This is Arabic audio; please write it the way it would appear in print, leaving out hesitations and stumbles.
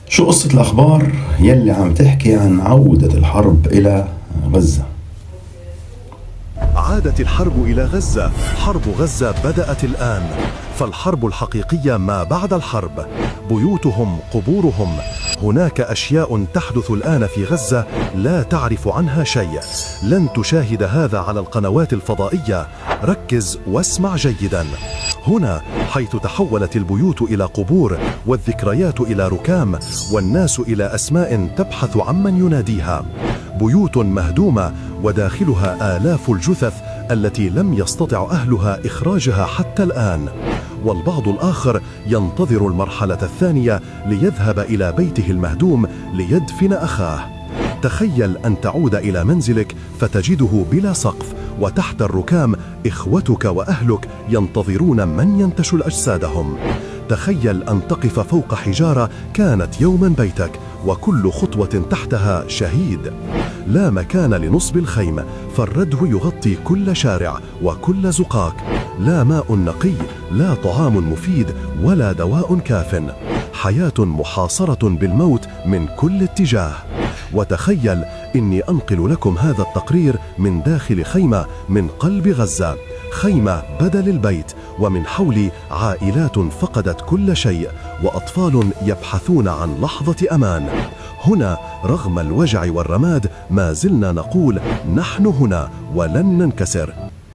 شو قصة الأخبار يلي عم تحكي عن عودة الحرب إلى غزة؟ عادت الحرب إلى غزة. حرب غزة بدأت الآن، فالحرب الحقيقية ما بعد الحرب. بيوتهم، قبورهم. هناك أشياء تحدث الآن في غزة لا تعرف عنها شيء. لن تشاهد هذا على القنوات الفضائية. ركز واسمع جيدا. هنا حيث تحولت البيوت إلى قبور، والذكريات إلى ركام، والناس إلى أسماء تبحث عمن يناديها. بيوت مهدومة وداخلها آلاف الجثث التي لم يستطع أهلها إخراجها حتى الآن. والبعض الآخر ينتظر المرحلة الثانية ليذهب إلى بيته المهدوم ليدفن أخاه. تخيل أن تعود إلى منزلك فتجده بلا سقف، وتحت الركام إخوتك وأهلك ينتظرون من ينتشل أجسادهم. تخيل أن تقف فوق حجارة كانت يوما بيتك، وكل خطوة تحتها شهيد. لا مكان لنصب الخيم، فالردو يغطي كل شارع وكل زقاق. لا ماء نقي، لا طعام مفيد، ولا دواء كاف. حياة محاصرة بالموت من كل اتجاه. وتخيل إني أنقل لكم هذا التقرير من داخل خيمة من قلب غزة، خيمة بدل البيت، ومن حولي عائلات فقدت كل شيء، وأطفال يبحثون عن لحظة أمان. هنا رغم الوجع والرماد ما زلنا نقول: نحن هنا ولن ننكسر.